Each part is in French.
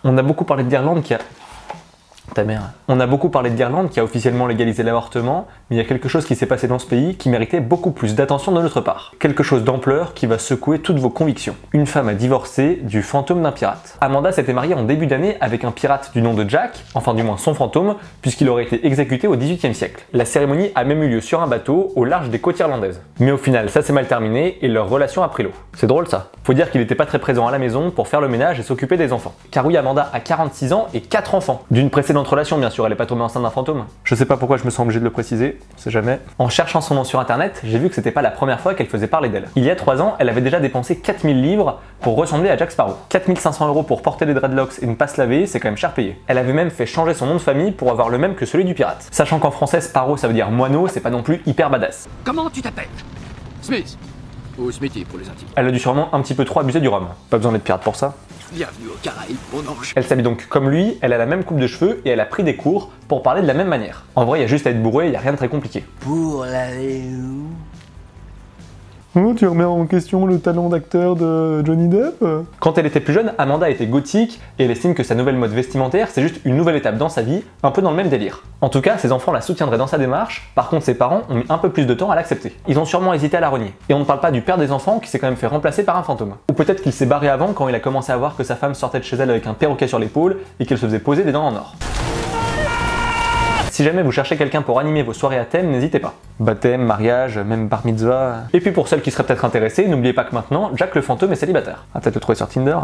On a beaucoup parlé d'Irlande qui a... Ta mère. On a beaucoup parlé d'Irlande qui a officiellement légalisé l'avortement, mais il y a quelque chose qui s'est passé dans ce pays qui méritait beaucoup plus d'attention de notre part. Quelque chose d'ampleur qui va secouer toutes vos convictions. Une femme a divorcé du fantôme d'un pirate. Amanda s'était mariée en début d'année avec un pirate du nom de Jack, enfin du moins son fantôme, puisqu'il aurait été exécuté au XVIIIe siècle. La cérémonie a même eu lieu sur un bateau au large des côtes irlandaises. Mais au final, ça s'est mal terminé et leur relation a pris l'eau. C'est drôle ça. Faut dire qu'il n'était pas très présent à la maison pour faire le ménage et s'occuper des enfants. Car oui, Amanda a 46 ans et 4 enfants. D'une précédente relation, bien sûr, elle est pas tombée enceinte d'un fantôme. Je sais pas pourquoi je me sens obligé de le préciser, on sait jamais. En cherchant son nom sur internet, j'ai vu que c'était pas la première fois qu'elle faisait parler d'elle. Il y a 3 ans, elle avait déjà dépensé 4000 livres pour ressembler à Jack Sparrow. 4500 € pour porter des dreadlocks et ne pas se laver, c'est quand même cher payé. Elle avait même fait changer son nom de famille pour avoir le même que celui du pirate. Sachant qu'en français, Sparrow ça veut dire moineau, c'est pas non plus hyper badass. Comment tu t'appelles? Smith. Ou Smithy pour les intimes. Elle a dû sûrement un petit peu trop abuser du rhum. Pas besoin d'être pirate pour ça. Bienvenue aux Caraïbes, mon ange. Elle s'habille donc comme lui, elle a la même coupe de cheveux et elle a pris des cours pour parler de la même manière. En vrai, il y a juste à être bourré, il y a rien de très compliqué. Pour l'aller où? Oh, tu remets en question le talent d'acteur de Johnny Depp? Quand elle était plus jeune, Amanda était gothique et elle estime que sa nouvelle mode vestimentaire, c'est juste une nouvelle étape dans sa vie, un peu dans le même délire. En tout cas, ses enfants la soutiendraient dans sa démarche, par contre ses parents ont mis un peu plus de temps à l'accepter. Ils ont sûrement hésité à la renier. Et on ne parle pas du père des enfants qui s'est quand même fait remplacer par un fantôme. Ou peut-être qu'il s'est barré avant quand il a commencé à voir que sa femme sortait de chez elle avec un perroquet sur l'épaule et qu'elle se faisait poser des dents en or. Si jamais vous cherchez quelqu'un pour animer vos soirées à thème, n'hésitez pas. Baptême, mariage, même bar mitzvah. Et puis pour celles qui seraient peut-être intéressées, n'oubliez pas que maintenant, Jack le fantôme est célibataire. Ah, peut-être le trouver sur Tinder.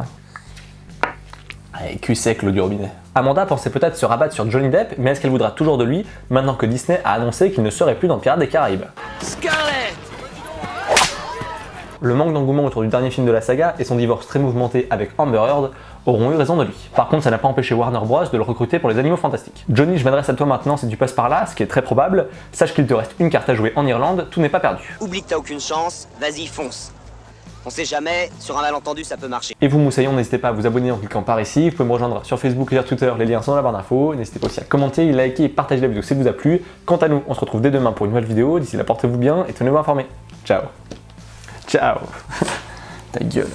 Allez, cul sec l'eau du robinet. Amanda pensait peut-être se rabattre sur Johnny Depp, mais est-ce qu'elle voudra toujours de lui maintenant que Disney a annoncé qu'il ne serait plus dans Pirates des Caraïbes? Scarlett! Le manque d'engouement autour du dernier film de la saga et son divorce très mouvementé avec Amber Heard auront eu raison de lui. Par contre, ça n'a pas empêché Warner Bros de le recruter pour les Animaux Fantastiques. Johnny, je m'adresse à toi maintenant si tu passes par là, ce qui est très probable. Sache qu'il te reste une carte à jouer en Irlande, tout n'est pas perdu. Oublie que t'as aucune chance, vas-y fonce. On sait jamais, sur un malentendu ça peut marcher. Et vous moussaillons, n'hésitez pas à vous abonner en cliquant par ici, vous pouvez me rejoindre sur Facebook et sur Twitter, les liens sont dans la barre d'infos, n'hésitez pas aussi à commenter, liker et partager la vidéo si elle vous a plu. Quant à nous, on se retrouve dès demain pour une nouvelle vidéo, d'ici là portez-vous bien et tenez-vous informés. Ciao. Ciao. Ta gueule.